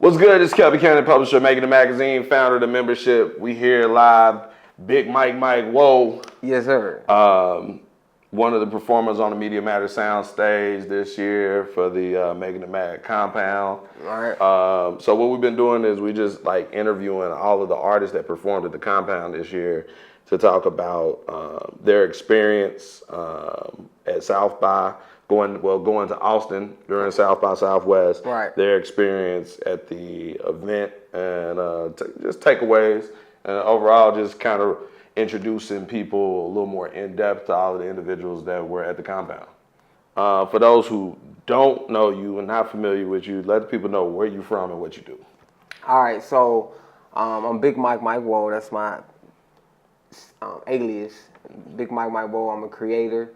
What's good? It's Kelby Cannon, publisher, Making the Magazine, founder of the membership. We here live. Big Mike, whoa. Yes, sir. One of the performers on the Media Matters Soundstage this year for the Making the Mag compound. All right. So what we've been doing is we just like interviewing all of the artists that performed at the compound this year to talk about their experience at South by. Going to Austin during South by Southwest, right. Their experience at the event, and just takeaways, and overall just kind of introducing people a little more in depth to all of the individuals that were at the compound. For those who don't know you and not familiar with you, let the people know where you're from and what you do. All right, so I'm Big Mike, whoa. That's my alias. Big Mike, whoa. I'm a creator.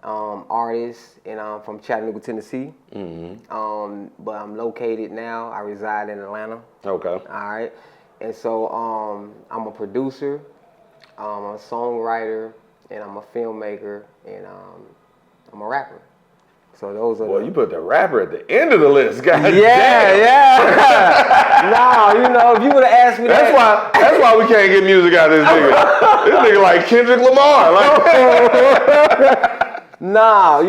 Artist, and I'm from Chattanooga, Tennessee. Mm-hmm. But I'm located now. I reside in Atlanta. Okay. All right. And so I'm a producer, I'm a songwriter, and I'm a filmmaker, and I'm a rapper. So those are. Well, you put the rapper at the end of the list, guys. Yeah. No, if you would have asked me that's why we can't get music out of this nigga. This nigga like Kendrick Lamar. I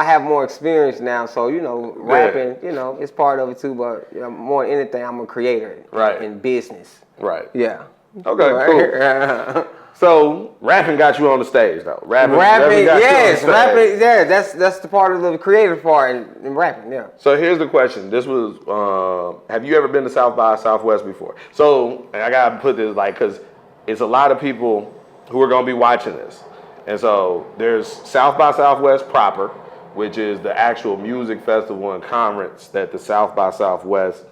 have more experience now, so rapping, it's part of it too. But more than anything, I'm a creator, right, in business, right. Yeah. Okay, cool. So rapping got you on the stage, though. Rapping, yes, rapping, yeah. That's the part of the creative part in rapping, yeah. So here's the question. This was, have you ever been to South by Southwest before? So, and I gotta put this because it's a lot of people who are gonna be watching this. And so there's South by Southwest proper, which is the actual music festival and conference that the South by Southwest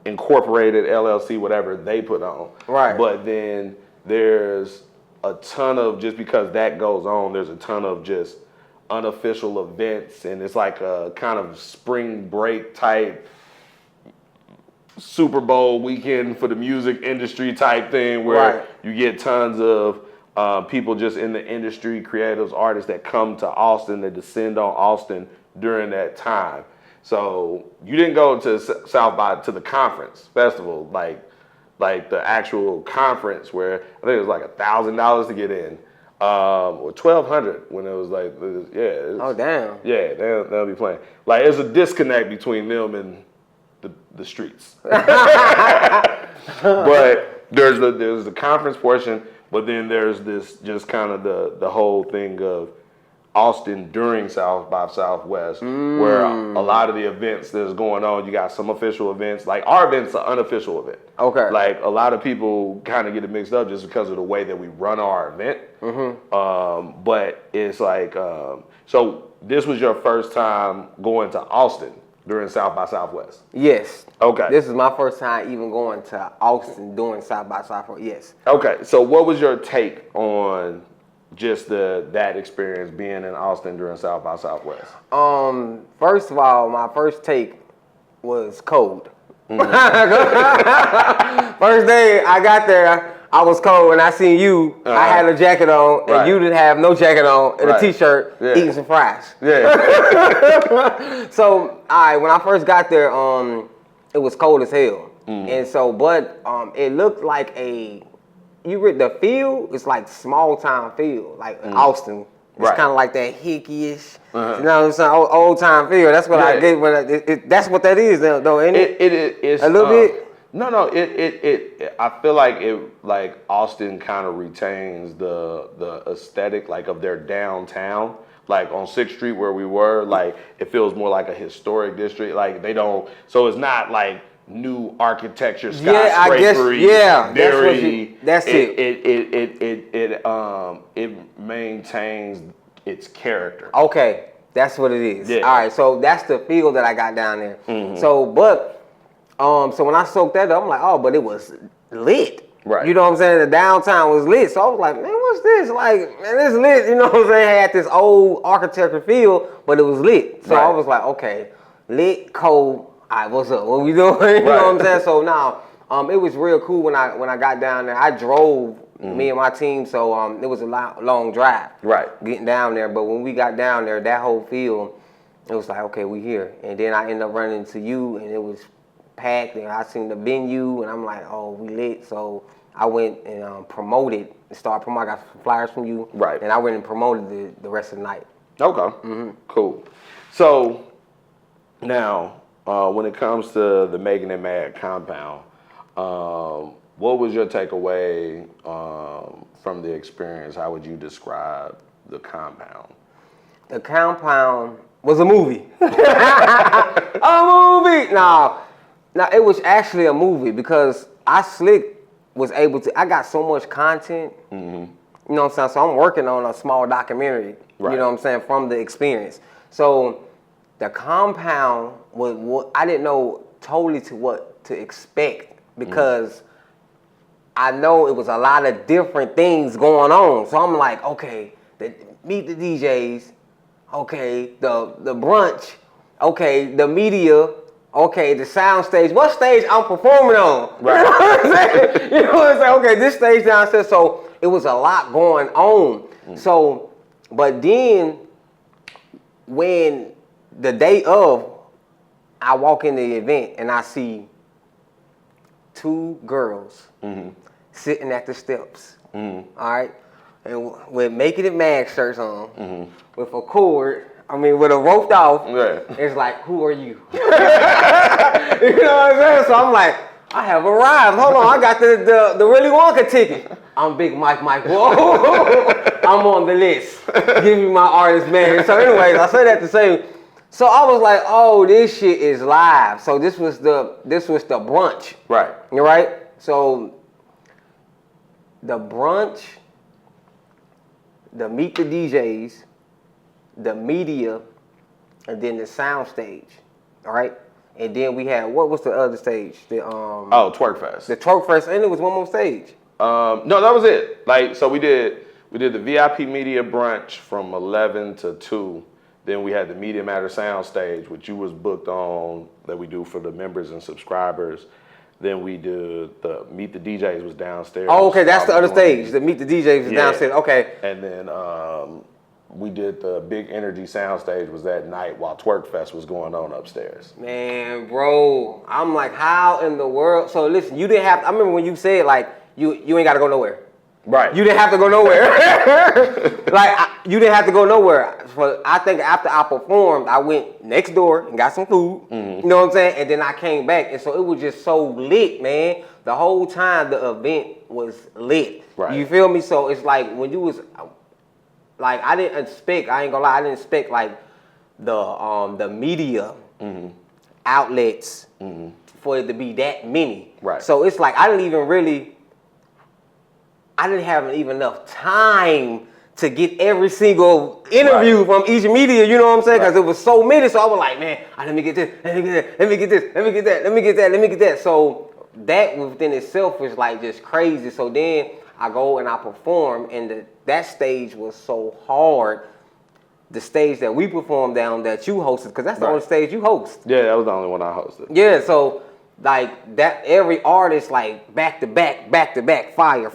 Incorporated, LLC, whatever they put on. Right. But then there's a ton of, just because that goes on, there's a ton of just unofficial events, and it's like a kind of spring break type Super Bowl weekend for the music industry type thing where you get tons of people just in the industry, creatives, artists that come to Austin, that descend on Austin during that time. So you didn't go to South by to the conference festival, like the actual conference where I think it was like $1,000 to get in, or $1,200 when it was like, Oh damn. Yeah, they'll be playing. Like it's a disconnect between them and the streets. But there's the conference portion. But then there's this just kind of the whole thing of Austin during South by Southwest, where a lot of the events that's going on, you got some official events. Like our event's an unofficial event. Okay. Like a lot of people kind of get it mixed up just because of the way that we run our event. Mm-hmm. But it's like, so this was your first time going to Austin during South by Southwest? Yes. Okay. This is my first time even going to Austin doing South by Southwest. Yes. Okay. So what was your take on just that experience being in Austin during South by Southwest? First of all, my first take was cold. Mm-hmm. First day I got there, I was cold, and I seen you. I had a jacket on, and you didn't have no jacket on, and a t-shirt, eating some fries. Yeah. So, when I first got there, it was cold as hell, and so, but it looked like the field is like small town field, like Austin. It's kind of like that hickey-ish, you know what I'm saying, old time field. That's what I get when that's what that is, though, ain't it? It's a little bit. No. I feel like Austin kind of retains the aesthetic like of their downtown. Like on 6th Street where we were, like it feels more like a historic district. Like they don't, so it's not like new architecture, skyscrapery. That's it. It maintains its character. Okay, that's what it is. Yeah. All right, so that's the feel that I got down there. Mm-hmm. So when I soaked that up, I'm like, but it was lit. Right. You know what I'm saying? The downtown was lit. So I was like, man, what's this? Like, man, it's lit. You know what I'm saying? It had this old architecture feel, but it was lit. So I was like, okay, lit, cold. All right, what's up? What we doing? You know what I'm saying? So now, it was real cool when I got down there. I drove me and my team, so it was a long drive. Right. Getting down there, but when we got down there, that whole field It was like, okay, we here. And then I ended up running into you, and it was packed, and I seen the venue, and I'm like, oh, we lit. So I went and promoted, and started promoting. I got some flyers from you. Right. And I went and promoted the rest of the night. Okay. Cool. So now, when it comes to the Making It Mad compound, what was your takeaway from the experience? How would you describe the compound? The compound was a movie. A movie. No, it was actually a movie because I was able to. I got so much content. You know what I'm saying? So I'm working on a small documentary. Right. You know what I'm saying, from the experience. So the compound was what I didn't know totally to what to expect because I know it was a lot of different things going on. So I'm like, okay, meet the DJs, okay, the brunch, okay, the media, okay, the soundstage. What stage I'm performing on? Right. You know what I'm saying? You know what I'm saying? Okay, this stage downstairs. So it was a lot going on. So, but then when the day of, I walk in the event and I see 2 girls sitting at the steps. All right, and with Making It Mad shirts on, with a cord. I mean, with a roped off. Yeah. It's like, who are you? You know what I'm saying? So I'm like, I have arrived. Hold on, I got the Willy Wonka ticket. I'm Big Mike. Whoa, I'm on the list. Give me my artist, man. So anyways, I said that to say. So I was like, oh, this shit is live. So this was the brunch. Right. You're right. So the brunch, the meet the DJs, the media, and then the sound stage. All right. And then we had, what was the other stage? Twerk Fest. The Twerk Fest, and there was one more stage. No, that was it. Like, so we did the VIP media brunch from 11 to 2. Then we had the Media Matters Soundstage, which you was booked on, that we do for the members and subscribers. Then we did the Meet the DJs was downstairs. Oh, okay, that's the other stage. The Meet the DJs was downstairs. Okay. And then we did the Big Energy Soundstage was that night while Twerk Fest was going on upstairs. Man, bro, I'm like, how in the world? So listen, you didn't have. I remember when you said like you ain't got to go nowhere. Right. You didn't have to go nowhere. You didn't have to go nowhere. So I think after I performed, I went next door and got some food. You know what I'm saying? And then I came back, and so it was just so lit, man. The whole time the event was lit. Right. You feel me? So it's like when you was like, I didn't expect. I ain't gonna lie. I didn't expect like the media outlets for it to be that many. Right. So it's like I didn't have even enough time to get every single interview from each media, you know what I'm saying? Because it was so many. So I was like, man, let me get this, let me get that, let me get this, let me get that, let me get that, let me get that. So that within itself was like just crazy. So then I go and I perform, and that stage was so hard. The stage that we performed down that you hosted, because that's the only stage you host. Yeah, that was the only one I hosted. Yeah, so like that, every artist like back to back, fire.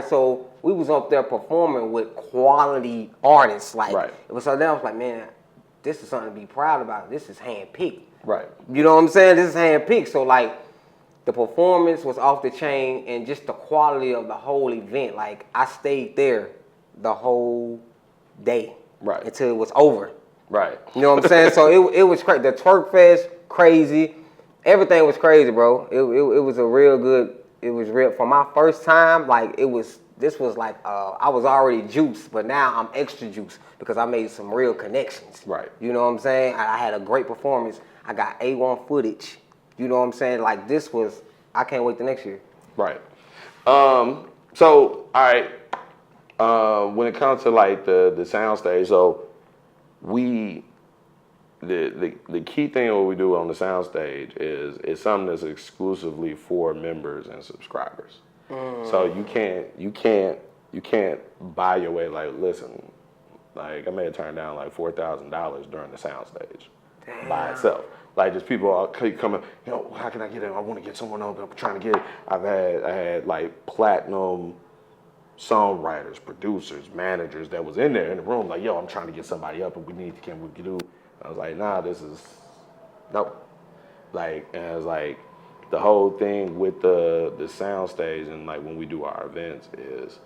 So we was up there performing with quality artists. Like, so then I was like, man, this is something to be proud about. This is handpicked. Right. You know what I'm saying? This is handpicked. So like, the performance was off the chain, and just the quality of the whole event. Like, I stayed there the whole day. Right. Until it was over. Right. You know what I'm saying? So it was crazy. The Twerk Fest, crazy. Everything was crazy, bro. It was a real good. It was real for my first time. Like this was like I was already juiced, but now I'm extra juiced because I made some real connections. Right. You know what I'm saying? I had a great performance. I got A1 footage. You know what I'm saying? Like this was. I can't wait the next year. Right. So all right. When it comes to like the soundstage, so the key thing what we do on the soundstage is it's something that's exclusively for members and subscribers. So you can't buy your way. Like, listen, like I may have turned down like $4,000 during the soundstage by itself. Like, just people keep coming, you know, how can I get in? I want to get someone on. I'm trying to get. I had like platinum songwriters, producers, managers that was in there in the room, like, yo, I'm trying to get somebody up, and we need to, can we do I was like, nah, this is nope. Like, and I was like, the whole thing with the soundstage and like when we do our events is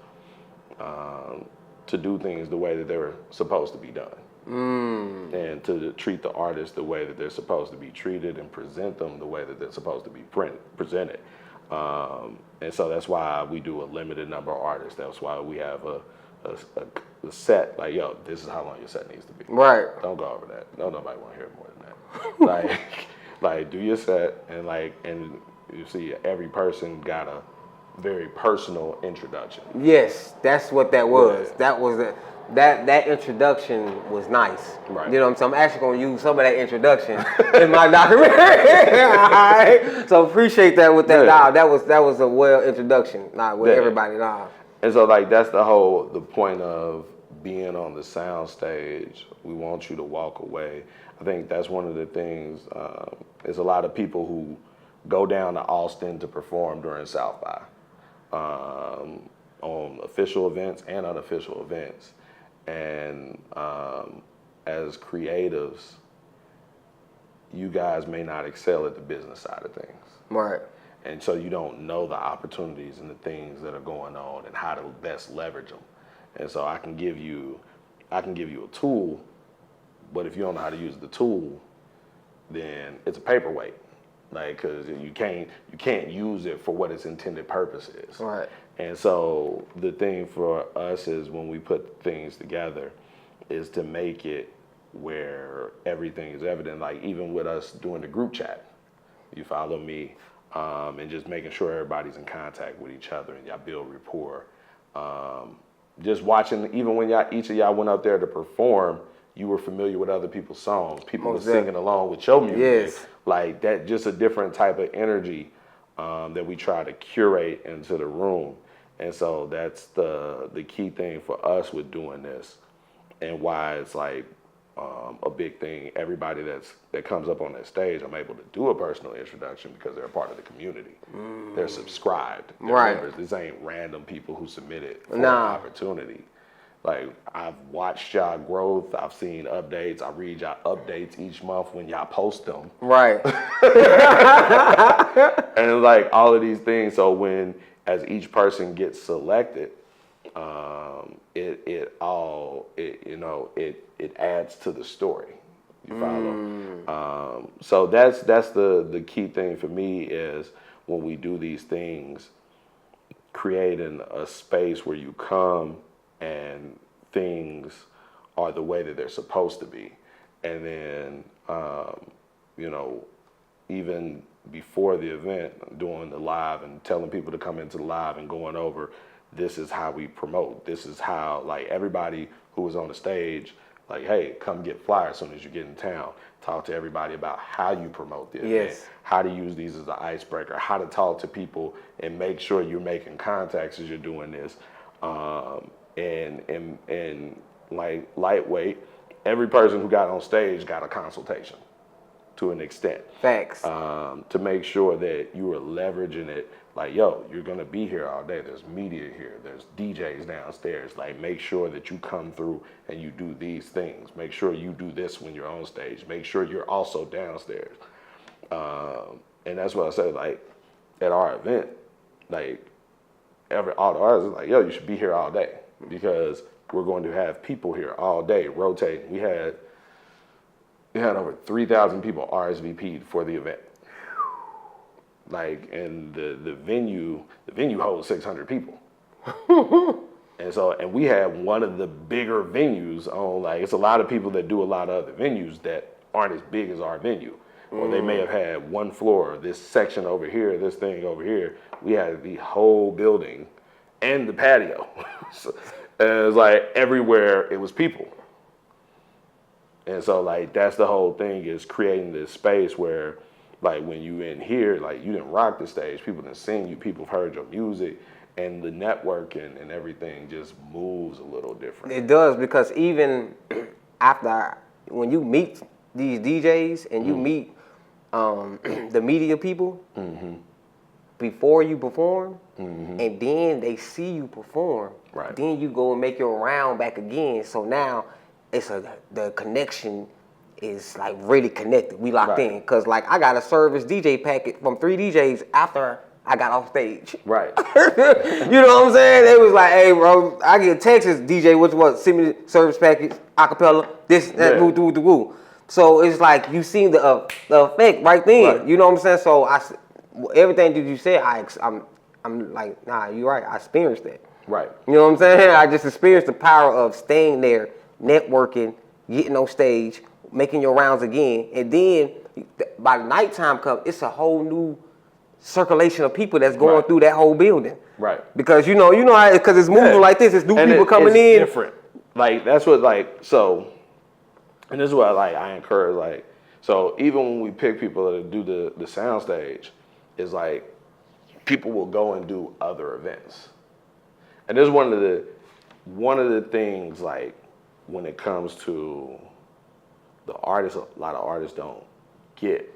to do things the way that they were supposed to be done. And to treat the artists the way that they're supposed to be treated and present them the way that they're supposed to be presented. And so that's why we do a limited number of artists. That's why we have a set, like, yo, this is how long your set needs to be. Right. Don't go over that. No, nobody want to hear more than that. like do your set and you see every person got a very personal introduction. Yes, that's what that was. Yeah. That was that introduction was nice. Right. You know what I'm saying? I'm actually gonna use some of that introduction in my documentary. All right. So appreciate that with that. Yeah. Nah, that was a well introduction. Nah, with everybody. Nah. And so like that's the point of being on the sound stage. We want you to walk away. I think that's one of the things. There's a lot of people who go down to Austin to perform during South by, on official events and unofficial events. And as creatives, you guys may not excel at the business side of things. Right. And so you don't know the opportunities and the things that are going on and how to best leverage them. And so I can give you a tool, but if you don't know how to use the tool, then it's a paperweight. Like, cause you can't use it for what its intended purpose is. Right. And so the thing for us is when we put things together is to make it where everything is evident. Like even with us doing the group chat, you follow me, and just making sure everybody's in contact with each other and y'all build rapport. Just watching, even when each of y'all went out there to perform, you were familiar with other people's songs. People were singing along with your music. Yes. Like that, just a different type of energy that we try to curate into the room. And so that's the key thing for us with doing this, and why it's like a big thing. Everybody that comes up on that stage, I'm able to do a personal introduction because they're a part of the community. They're subscribed. They're Right. members. This ain't random people who submitted for an Nah. opportunity. Like I've watched y'all growth. I've seen updates. I read y'all updates each month when y'all post them. Right. And like all of these things. So when as each person gets selected, it adds to the story. You follow? So that's the key thing for me is when we do these things, creating a space where you come and things are the way that they're supposed to be. And then, even before the event, doing the live and telling people to come into the live and going over, this is how we promote. This is how, like, everybody who was on the stage, like, hey, come get flyers as soon as you get in town. Talk to everybody about how you promote the event, Yes. how to use these as an icebreaker, how to talk to people and make sure you're making contacts as you're doing this. And like lightweight, every person who got on stage got a consultation to an extent. Facts. To make sure that you are leveraging it. Like, yo, you're gonna be here all day. There's media here. There's DJs downstairs. Like, make sure that you come through and you do these things. Make sure you do this when you're on stage. Make sure you're also downstairs. And that's what I said, like, at our event, like, all the artists are like, yo, you should be here all day because we're going to have people here all day rotating. We had over 3,000 people RSVP'd for the event. Like, and the venue holds 600 people. And we had one of the bigger venues on, like, it's a lot of people that do a lot of other venues that aren't as big as our venue. Or they may have had one floor, this section over here, this thing over here. We had the whole building and the patio. And it was like everywhere it was people. And so, like, that's the whole thing, is creating this space where, like, when you in here, like, you didn't rock the stage, people didn't sing you, people have heard your music, and the networking and everything just moves a little different. It does, because even after, when you meet these DJs and you meet the media people before you perform, and then they see you perform, then you go and make your round back again. So now it's the connection is like really connected. We locked Right. in. Cause like I got a service DJ packet from 3 DJs after I got off stage. Right. You know what I'm saying? They was like, hey bro, I get Texas DJ, what, send me the service package, acapella, this, that, woo. So it's like you seen the effect right then. Right. You know what I'm saying? So everything that you said, I'm like, nah, you're right. I experienced that. Right. You know what I'm saying? I just experienced the power of staying there, networking, getting on stage, making your rounds again, and then by the nighttime come, it's a whole new circulation of people that's going through that whole building. Right. Because you know how, because it's moving like this, it's new people coming in. It's different. Like that's what so, and this is what I encourage so even when we pick people to do the soundstage, is like people will go and do other events, and this is one of the things like when it comes to the artists, a lot of artists don't get.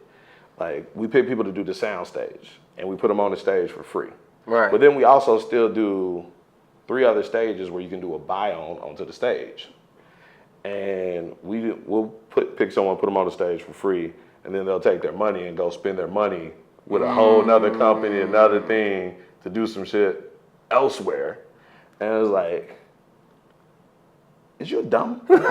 Like, we pick people to do the sound stage, and we put them on the stage for free. Right. But then we also still do 3 other stages where you can do a buy-on onto the stage. And we'll pick someone, put them on the stage for free, and then they'll take their money and go spend their money with a whole nother company, another thing, to do some shit elsewhere. And it was like, is you dumb? That's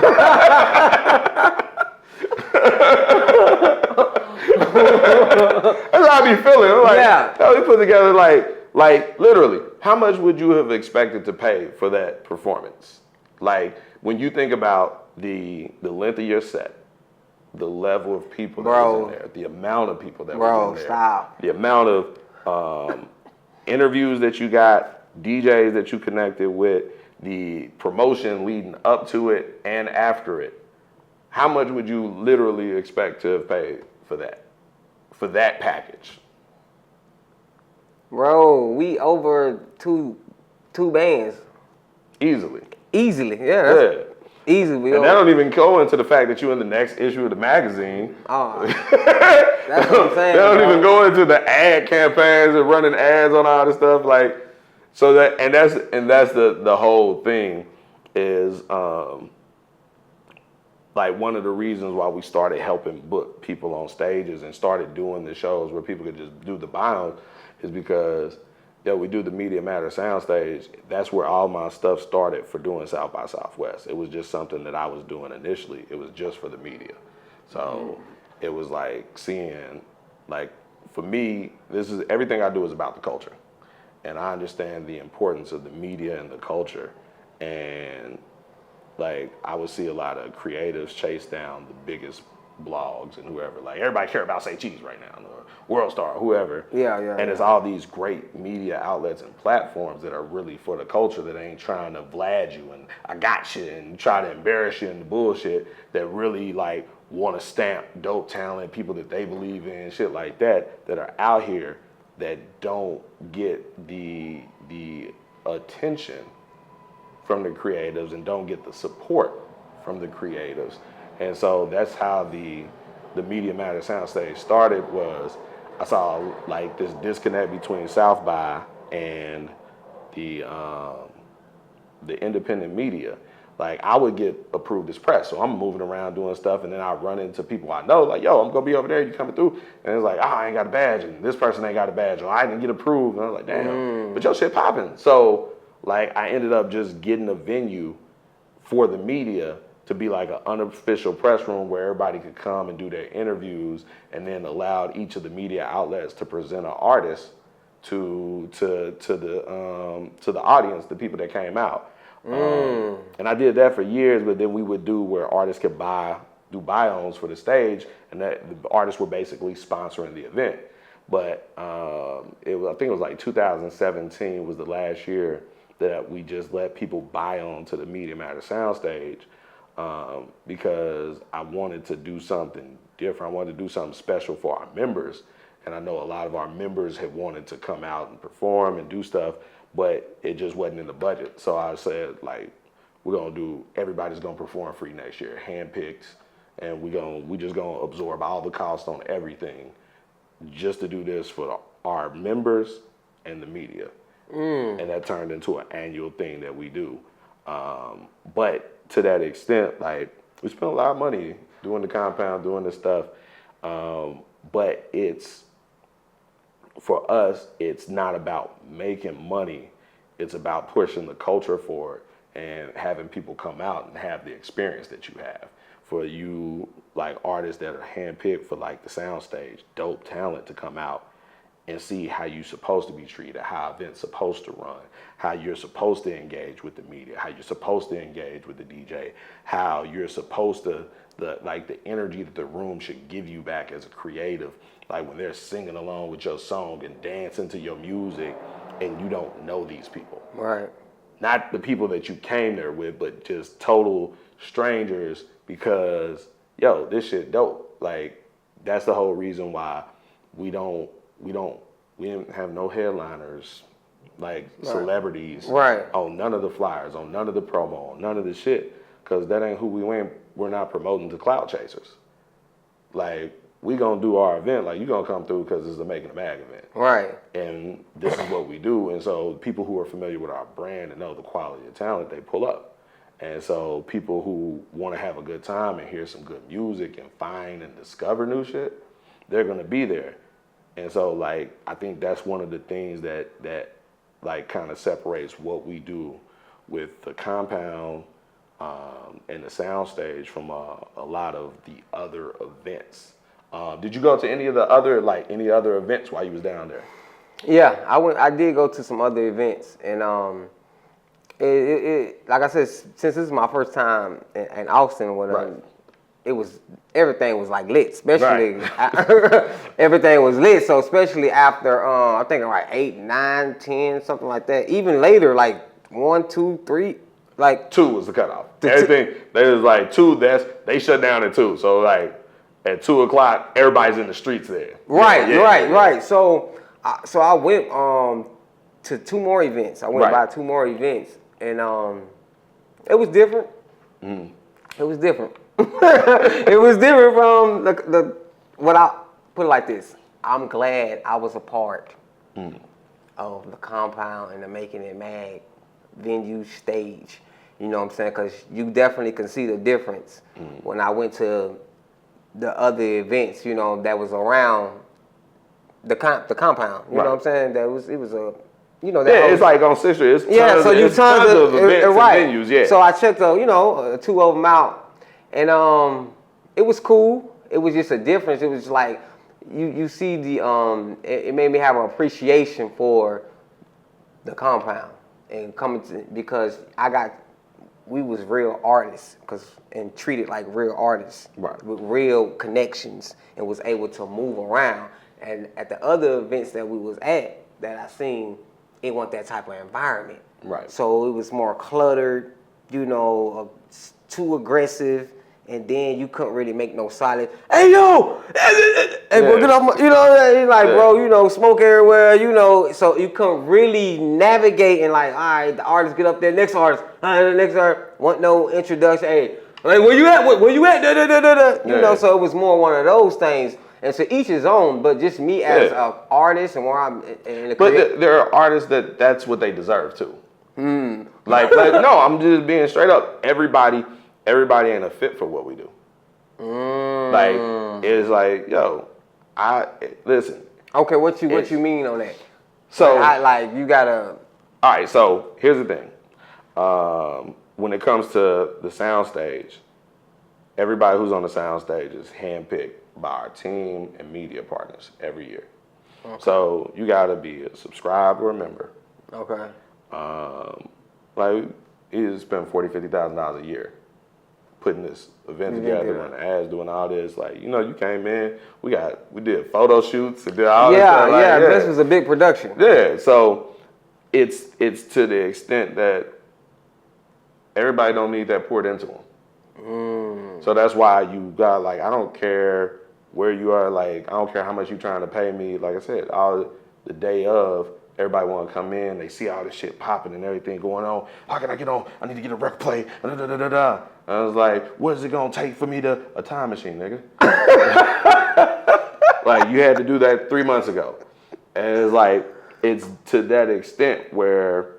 how I be feeling. I'm like, we put together like literally, how much would you have expected to pay for that performance? Like when you think about the length of your set, the level of people that was in there, the amount of people that was in there, the amount of interviews that you got, DJs that you connected with, the promotion leading up to it and after it. How much would you literally expect to have paid for that package? Bro, we over two bands. Easily. Yeah. Easily. And that don't even go into the fact that you're in the next issue of the magazine. Oh, that's what I'm saying. They don't even go into the ad campaigns and running ads on all this stuff. Like, so that's the whole thing is like one of the reasons why we started helping book people on stages and started doing the shows where people could just do the buy-ons is because we do the Media Matters Soundstage. That's where all my stuff started for doing South by Southwest. It was just something that I was doing initially. It was just for the media. So it was like seeing, like for me, this is everything I do is about the culture. And I understand the importance of the media and the culture. And like I would see a lot of creatives chase down the biggest blogs and whoever. Like everybody care about Say Cheese right now, or World Star, or whoever. And it's all these great media outlets and platforms that are really for the culture that ain't trying to Vlad you and I got you and try to embarrass you and the bullshit, that really like want to stamp dope talent, people that they believe in, shit like that are out here that don't get the attention from the creatives and don't get the support from the creatives. And so that's how the Media Matters Soundstage started. Was I saw like this disconnect between South by and the independent media. Like I would get approved as press, so I'm moving around doing stuff, and then I run into people I know, like, yo, I'm gonna be over there, you coming through? And it's like, I ain't got a badge, and this person ain't got a badge, or I didn't get approved. And I was like, damn, but your shit popping. So like I ended up just getting a venue for the media to be like an unofficial press room where everybody could come and do their interviews, and then allowed each of the media outlets to present an artist to the audience, the people that came out. And I did that for years, but then we would do where artists could do buy-ons for the stage, and that the artists were basically sponsoring the event. But I think it was like 2017 was the last year that we just let people buy on to the Media Matters Soundstage, because I wanted to do something different. I wanted to do something special for our members. And I know a lot of our members had wanted to come out and perform and do stuff, but it just wasn't in the budget. So I said, like, everybody's gonna perform free next year, handpicked, and we just gonna absorb all the costs on everything just to do this for our members and the media. And that turned into an annual thing that we do. But to that extent, like, we spent a lot of money doing the compound, doing this stuff. But for us, it's not about making money. It's about pushing the culture forward and having people come out and have the experience that you have. For you, like artists that are handpicked for like the soundstage, dope talent to come out and see how you're supposed to be treated, how events supposed to run, how you're supposed to engage with the media, how you're supposed to engage with the DJ, how you're supposed to, the energy that the room should give you back as a creative, like when they're singing along with your song and dancing to your music and you don't know these people. Right. Not the people that you came there with, but just total strangers because, yo, this shit dope. Like, that's the whole reason why we didn't have no headliners, like celebrities, on none of the flyers, on none of the promo, on none of the shit, because that ain't who we ain't. We're not promoting to clout chasers. Like, we gonna do our event, like you gonna come through because it's the Making a Mag event. Right. And this is what we do. And so people who are familiar with our brand and know the quality of talent, they pull up. And so people who want to have a good time and hear some good music and find and discover new shit, they're gonna be there. And so, like, I think that's one of the things that like kind of separates what we do with the compound and the soundstage from a lot of the other events. Did you go to any other events while you was down there? Yeah, I did go to some other events, and it like I said, since this is my first time in Austin, everything was like lit, especially everything was lit. So especially after I think like 8, 9, 10, something like that. Even later, like 1, 2, 3, like 2 was the cutoff. Everything they was like 2. They shut down at 2. So like at 2 o'clock, everybody's in the streets there. Right. So I went to 2 more events. I went by 2 more events, and it was different. It was different. It was different from the what I put it like this. I'm glad I was a part of the compound and the Making It Mag venue stage. You know what I'm saying? Because you definitely can see the difference when I went to the other events, you know, that was around the compound. You know what I'm saying? It was a, you know, that it's like on Sister. It's tons so of, tons of events and venues. Yeah. So I checked out, 2 of them out, and it was cool. It was just a difference. It was like you see the it made me have an appreciation for the compound and coming to, because we was real artists and treated like real artists with real connections and was able to move around. And at the other events that we was at that I seen, it wasn't that type of environment. Right. So it was more cluttered, too aggressive, and then you couldn't really make no solid. Hey yo, hey bro, get off my, bro, smoke everywhere, so you couldn't really navigate and like, all right, the artist get up there, next artist, want no introduction. Hey, like where you at? Where you at? So it was more one of those things. And so each his own, but just me as an artist and where I'm in the But there are artists that's what they deserve too. Like no, I'm just being straight up. Everybody ain't a fit for what we do. Like it's like, yo, listen. Okay, what you mean on that? So you gotta. All right, so here's the thing. When it comes to the soundstage, everybody who's on the soundstage is handpicked by our team and media partners every year. Okay. So you gotta be a subscribed or a member. Okay. You spend $40,000-$50,000 a year putting this event together, doing ads, doing all this. Like, you came in, we did photo shoots and did all this stuff. This was a big production. Yeah, so it's to the extent that everybody don't need that poured into them. So that's why you got, like, I don't care where you are, like, I don't care how much you're trying to pay me. Like I said, all the day of, everybody want to come in, they see all this shit popping and everything going on. How can I get on? I need to get a record play. I was like, what is it going to take for me to, a time machine, nigga? Like, you had to do that 3 months ago. And it's like, it's to that extent where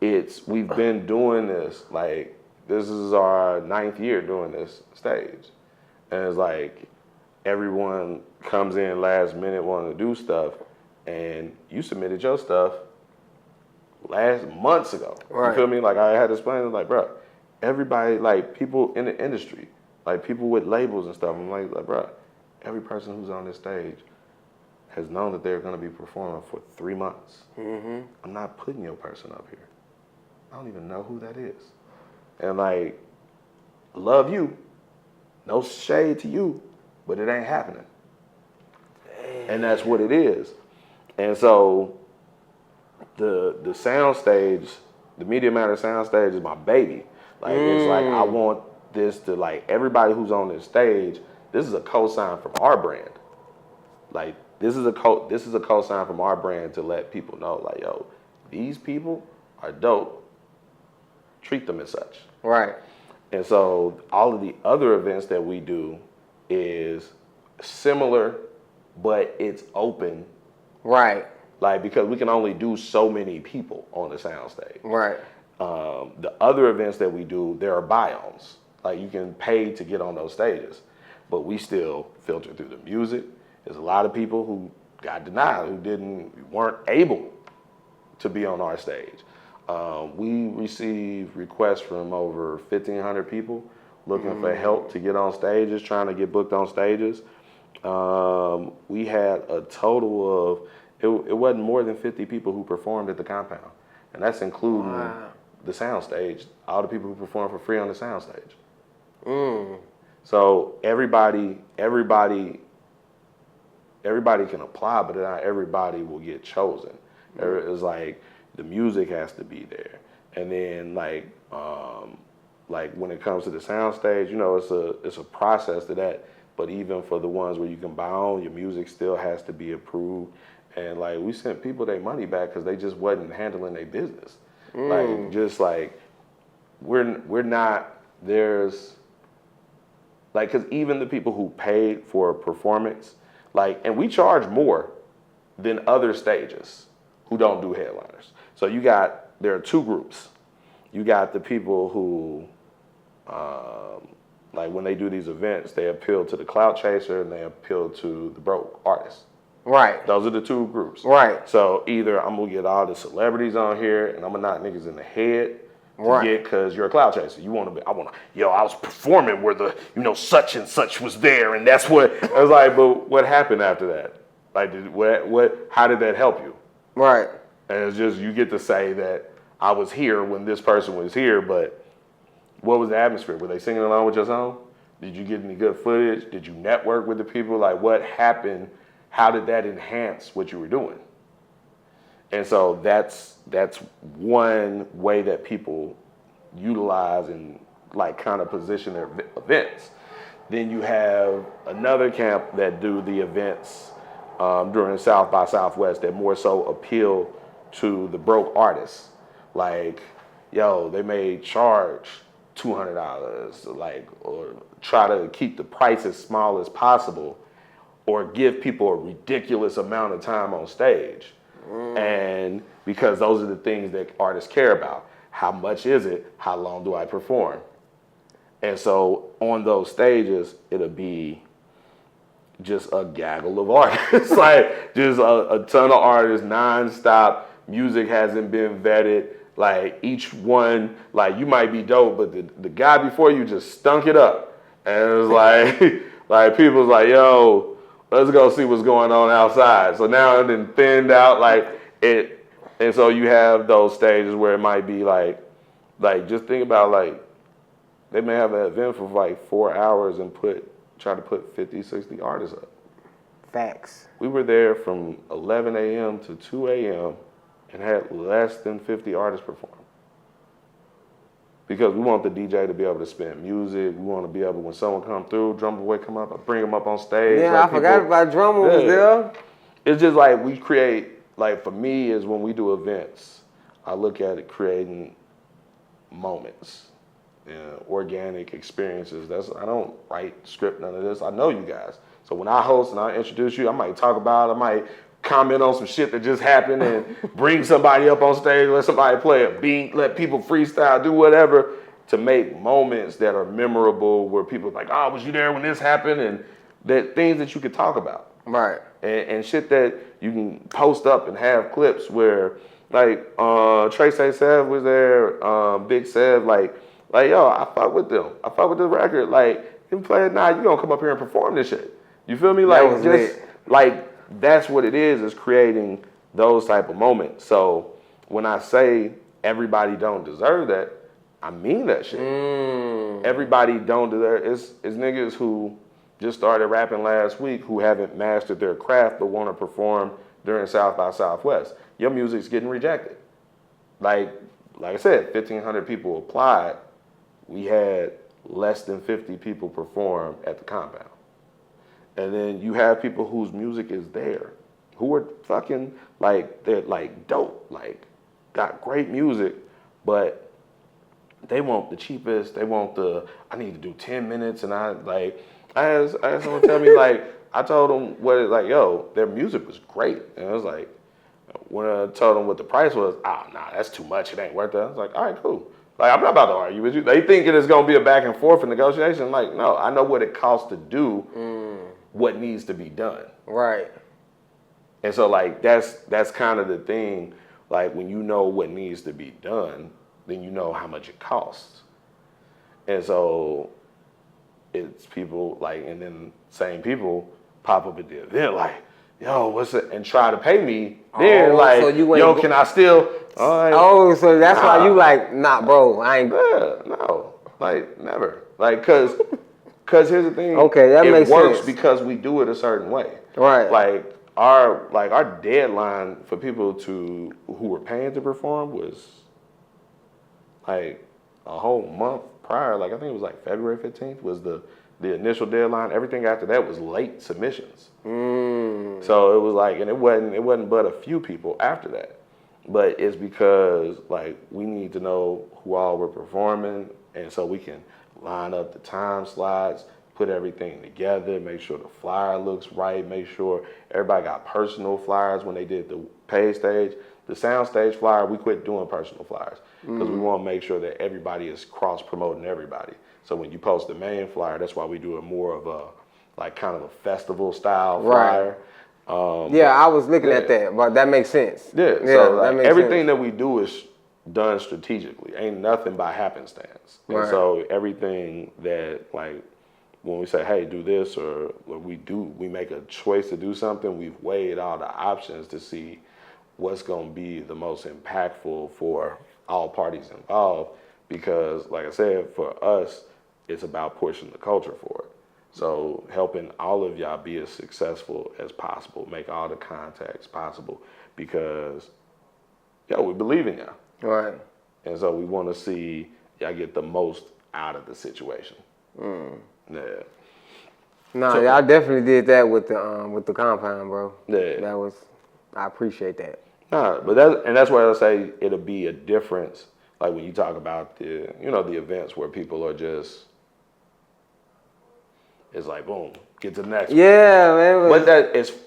we've been doing this, like, this is our 9th year doing this stage. And it's like everyone comes in last minute wanting to do stuff, and you submitted your stuff months ago. Right. You feel me? Like I had to explain, like, bro, everybody, like people in the industry, like people with labels and stuff. I'm like, bro, every person who's on this stage has known that they're going to be performing for 3 months. Mm-hmm. I'm not putting your person up here. I don't even know who that is. And like, love you, no shade to you, but it ain't happening. Dang. And that's what it is. And so the soundstage, the Media Matters Soundstage is my baby. Like it's like I want this to, like, everybody who's on this stage, this is a cosign from our brand. Like this is a cosign from our brand to let people know, like, yo, these people are dope. Treat them as such. Right. And so all of the other events that we do is similar, but it's open. Right. Like, because we can only do so many people on the soundstage. Right. The other events that we do, there are biomes. Like, you can pay to get on those stages, but we still filter through the music. There's a lot of people who got denied, who weren't able to be on our stage. We receive requests from over 1,500 people looking for help to get on stages, trying to get booked on stages. We had a total of, it wasn't more than 50 people who performed at the compound. And that's including the soundstage, all the people who perform for free on the soundstage. So everybody can apply, but not everybody will get chosen. It's like the music has to be there, and then like when it comes to the soundstage, you know, it's a process to that. But even for the ones where you can buy on, your music still has to be approved. And like we sent people their money back because they just wasn't handling their business. Like just like we're not, there's like, because even the people who paid for a performance, like, and we charge more than other stages who don't do headliners. So there are two groups. You got the people who, like when they do these events, they appeal to the clout chaser and they appeal to the broke artists. Right. Those are the two groups. Right. So either I'm gonna get all the celebrities on here and I'm gonna knock niggas in the head to get, because you're a clout chaser. I was performing where the, such and such was there, and that's what, I was like, but what happened after that? Like, how did that help you? Right. And it's just, you get to say that I was here when this person was here, but what was the atmosphere? Were they singing along with your song? Did you get any good footage? Did you network with the people? Like, what happened? How did that enhance what you were doing? And so that's one way that people utilize and like kind of position their events. Then you have another camp that do the events during South by Southwest that more so appeal to the broke artists. Like, yo, they may charge $200, like, or try to keep the price as small as possible, or give people a ridiculous amount of time on stage. And because those are the things that artists care about. How much is it? How long do I perform? And so on those stages, it'll be just a gaggle of artists, like just a ton of artists, nonstop. Music hasn't been vetted. Like each one, like you might be dope, but the guy before you just stunk it up. And it was like, like people's like, yo, let's go see what's going on outside. So now it then thinned out like it, and so you have those stages where it might be like just think about like they may have an event for like 4 hours and try to put 50, 60 artists up. Facts. We were there from 11 a.m. to 2 a.m. and had less than 50 artists perform. Because we want the DJ to be able to spin music. We want to be able, when someone come through, Drummer Boy come up, I bring them up on stage. Yeah, I forgot about Drummer was there. It's just like we create, like for me is when we do events, I look at it creating moments, organic experiences. I don't write script, none of this. I know you guys. So when I host and I introduce you, I might talk about it, I might comment on some shit that just happened and bring somebody up on stage, let somebody play a beat, let people freestyle, do whatever. to make moments that are memorable where people are like, oh, was you there when this happened? And that things that you could talk about. Right. And shit that you can post up and have clips where, like, Trace Sev was there, Big Sev, like, yo, I fuck with them. I fuck with the record. Like, you play it now, you gonna come up here and perform this shit. You feel me? Like, was just, lit. like, that's what it is creating those type of moments. So when I say everybody don't deserve that, I mean that shit. Everybody don't deserve it's niggas who just started rapping last week who haven't mastered their craft but want to perform during South by Southwest. Your music's getting rejected. Like I said, 1,500 people applied. We had less than 50 people perform at the compound. And then you have people whose music is there, who are fucking, like, they're like dope, like got great music, but they want the cheapest, they want I need to do 10 minutes, and I had someone tell me, like, I told them yo, their music was great. And I was like, when I told them what the price was, nah, that's too much, it ain't worth it. I was like, all right, cool. Like, I'm not about to argue with you. They thinking it's gonna be a back and forth in negotiation. Like, no, I know what it costs to do what needs to be done. Right. And so, like, that's kind of the thing. Like, when you know what needs to be done, then you know how much it costs. And so it's people like, and then same people pop up at the event like, yo, what's it? And try to pay me. Then like, so yo, can I still? So that's why you like, nah, bro, I ain't. Yeah, no, like never. Like, cause here's the thing. Okay, that makes sense. It works because we do it a certain way. Right. Like our deadline for people who were paying to perform was like a whole month prior. Like, I think it was like February 15th was the initial deadline. Everything after that was late submissions. So it was like, and it wasn't but a few people after that. But it's because, like, we need to know who all we're performing, and so we can line up the time slots, put everything together, make sure the flyer looks right, make sure everybody got personal flyers when they did the paid stage. The soundstage flyer, we quit doing personal flyers because we want to make sure that everybody is cross-promoting everybody. So when you post the main flyer, that's why we do it more of a, like, kind of a festival style flyer. I was looking at that, but that makes sense. Yeah, so like, everything that we do is done strategically. Ain't nothing by happenstance. Right. And so everything that, like, when we say, hey, do this, or we make a choice to do something, we've weighed all the options to see what's going to be the most impactful for all parties involved. Because, like I said, for us, it's about pushing the culture forward. So helping all of y'all be as successful as possible, make all the contacts possible, because, we believe in y'all. Right. And so we want to see y'all get the most out of the situation. Yeah. No, y'all definitely did that with the compound, bro. Yeah. I appreciate that. Nah, but that's why I say it'll be a difference. Like when you talk about the events where people are just, it's like, boom, get to the next one. Yeah, man. But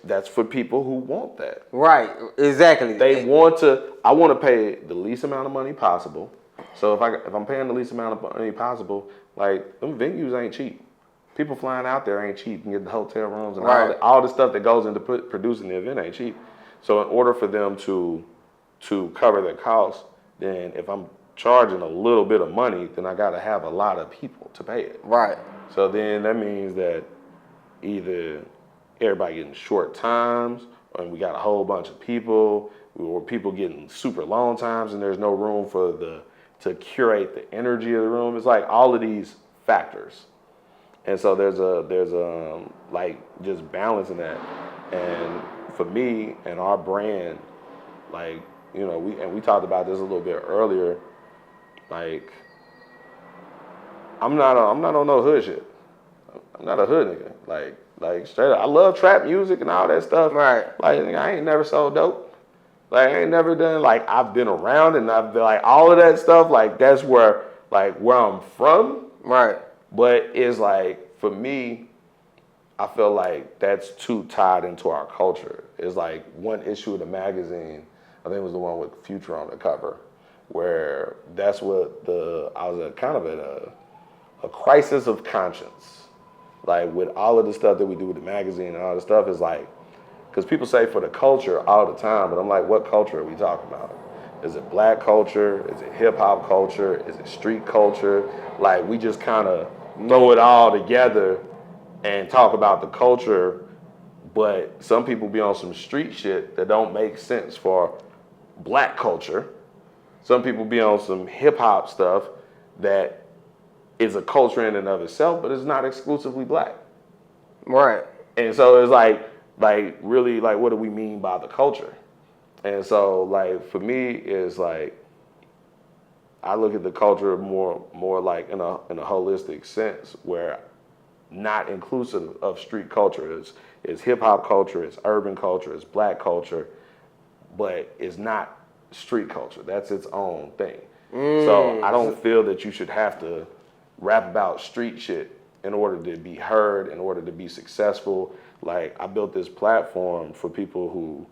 that's for people who want that. Right, exactly. I want to pay the least amount of money possible. So if I'm paying the least amount of money possible, like, them venues ain't cheap. People flying out there ain't cheap. You can get the hotel rooms and all the stuff that goes into producing the event ain't cheap. So in order for them to cover their costs, then if I'm charging a little bit of money, then I got to have a lot of people to pay it. Right. So then that means that either everybody getting short times, and we got a whole bunch of people, or people getting super long times, and there's no room to curate the energy of the room. It's like all of these factors. And so there's like just balancing that. And for me and our brand, like, we talked about this a little bit earlier, like, I'm not on no hood shit. I'm not a hood nigga. Like straight up. I love trap music and all that stuff. Right. Like, I ain't never sold dope. Like, I ain't never done, like, I've been around and I've been, like, all of that stuff, like, that's where I'm from. Right. But it's like, for me, I feel like that's too tied into our culture. It's like one issue of the magazine, I think it was the one with Future on the cover. where that's what I was kind of at a crisis of conscience. Like with all of the stuff that we do with the magazine and all the stuff is like, because people say for the culture all the time, but I'm like, what culture are we talking about? Is it black culture? Is it hip hop culture? Is it street culture? Like we just kind of throw it all together and talk about the culture, but some people be on some street shit that don't make sense for black culture. Some people be on some hip hop stuff that is a culture in and of itself, but it's not exclusively black. Right. And so it's like really like, what do we mean by the culture? And so like for me, it's like I look at the culture more like in a holistic sense, where not inclusive of street culture. It's hip hop culture, it's urban culture, it's black culture, but it's not street culture. That's its own thing. So I don't feel that you should have to rap about street shit in order to be heard, in order to be successful. Like I built this platform for people who,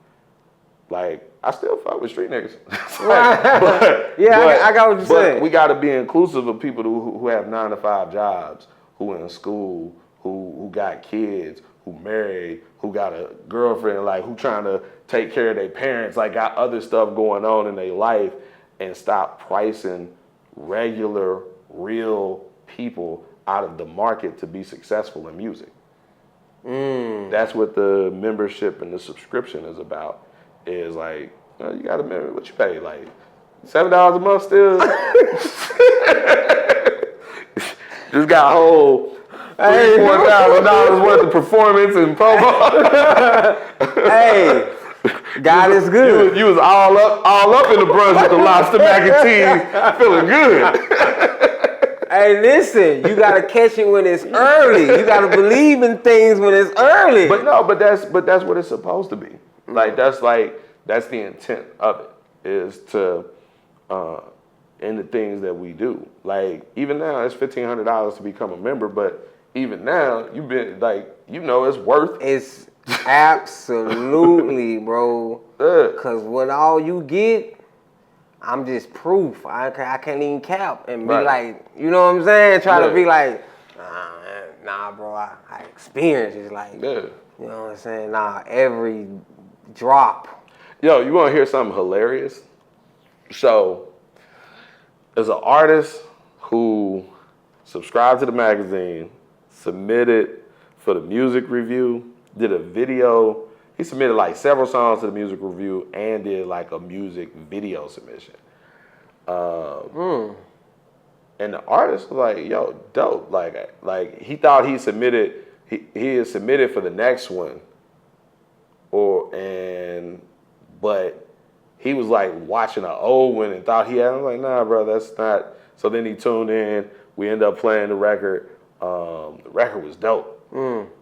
like, I still fuck with street niggas. I got what you're saying. We got to be inclusive of people who have 9-to-5 jobs, who in school, who got kids, who married, who got a girlfriend, like who trying to take care of their parents, like got other stuff going on in their life, and stop pricing regular, real people out of the market to be successful in music. That's what the membership and the subscription is about. Is like, you got to remember what you pay, like $7 a month still. Just got a whole $4,000 worth of performance and promo. Hey, God is good. You was all up in the brunch with the lobster mac and cheese, feeling good. Hey, listen, you gotta catch it when it's early. You gotta believe in things when it's early. But that's what it's supposed to be. Like that's the intent of it, is to in the things that we do. Like even now it's $1,500 to become a member, but even now you've been like, it's worth. It's absolutely, bro. Cause what all you get, I'm just proof. I can't even cap and be like, you know what I'm saying? Try to be like, nah, bro. I experienced it. Like, you know what I'm saying? Nah, every drop. Yo, you want to hear something hilarious? So, there's an artist who subscribed to the magazine, submitted for the music review, did a video. He submitted like several songs to the music review and did like a music video submission. And the artist was like, yo, dope. Like he thought he had submitted for the next one. But he was like watching an old one and thought he had. I was like, nah, bro, that's not. So then he tuned in. We ended up playing the record. The record was dope.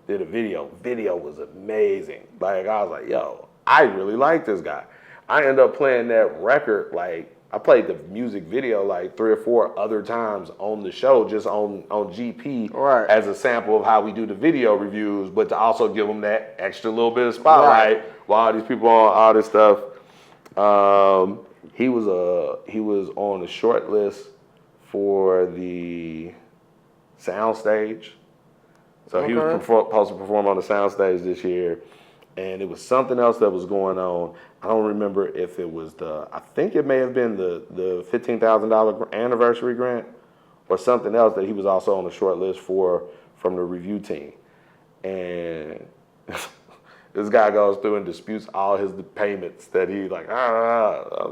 Did a video. Video was amazing. Like I was like, yo, I really like this guy. I ended up playing that record. Like I played the music video like 3 or 4 other times on the show, just on GP as a sample of how we do the video reviews, but to also give them that extra little bit of spotlight while these people on all this stuff. He was on the short list for the Soundstage. So he was supposed to perform on the Soundstage this year, and it was something else that was going on. I don't remember if it was I think it may have been the $15,000 anniversary grant or something else that he was also on the short list for from the review team. And this guy goes through and disputes all his payments that he like, I was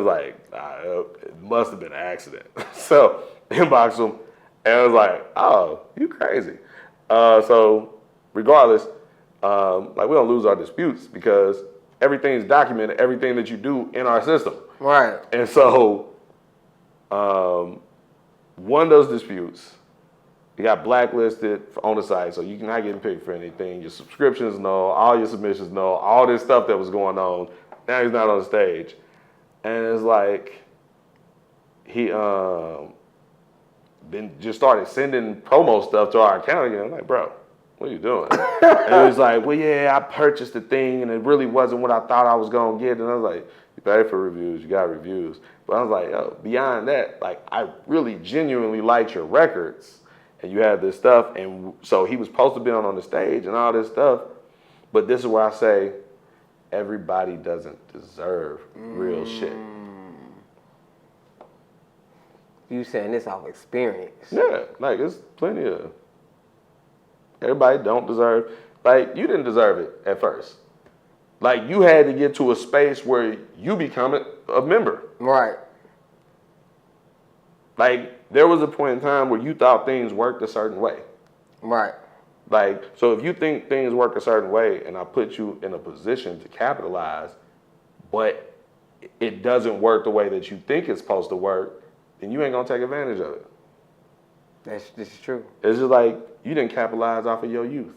like, it must have been an accident. So inbox him. And I was like, oh, you crazy. So regardless, like we don't lose our disputes because everything's documented, everything that you do in our system. Right. And so one of those disputes, you got blacklisted on the site, so you're not getting paid for anything. Your subscriptions no, all your submissions no, all this stuff that was going on. Now he's not on the stage. And it's like he then just started sending promo stuff to our account again. I'm like, bro, what are you doing? And he was like, well, yeah, I purchased the thing and it really wasn't what I thought I was going to get. And I was like, You pay for reviews, you got reviews. But I was like, yo, beyond that, like, I really genuinely liked your records. And you had this stuff. And so he was supposed to be on the stage and all this stuff. But this is where I say, everybody doesn't deserve real shit. You saying this off experience? Yeah, like, it's plenty of. Everybody don't deserve. Like, you didn't deserve it at first. Like, you had to get to a space where you become a member. Right. Like, there was a point in time where you thought things worked a certain way. Right. Like, so if you think things work a certain way and I put you in a position to capitalize, but it doesn't work the way that you think it's supposed to work, then you ain't gonna take advantage of it. This is true. It's just like you didn't capitalize off of your youth,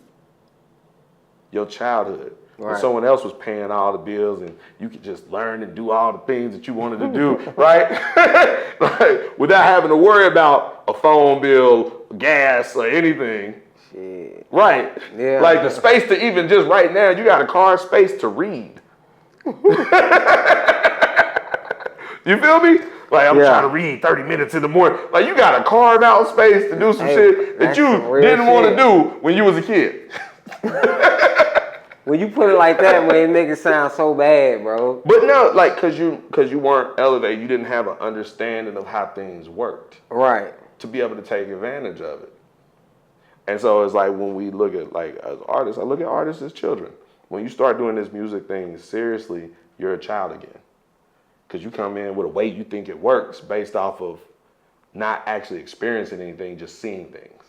your childhood. Right. When someone else was paying all the bills and you could just learn and do all the things that you wanted to do, right? Like, without having to worry about a phone bill, gas, or anything. Shit. Right. Yeah. Like the space to even just right now, you got a car space to read. You feel me? Like, I'm trying to read 30 minutes in the morning. Like, you got to carve out space to do some shit that you didn't want to do when you was a kid. When you put it like that, when it make it sound so bad, bro. But no, like, cause you weren't elevated, you didn't have an understanding of how things worked. Right. To be able to take advantage of it. And so it's like when we look at, like, as artists, I look at artists as children. When you start doing this music thing seriously, you're a child again. Because you come in with a way you think it works based off of not actually experiencing anything, just seeing things.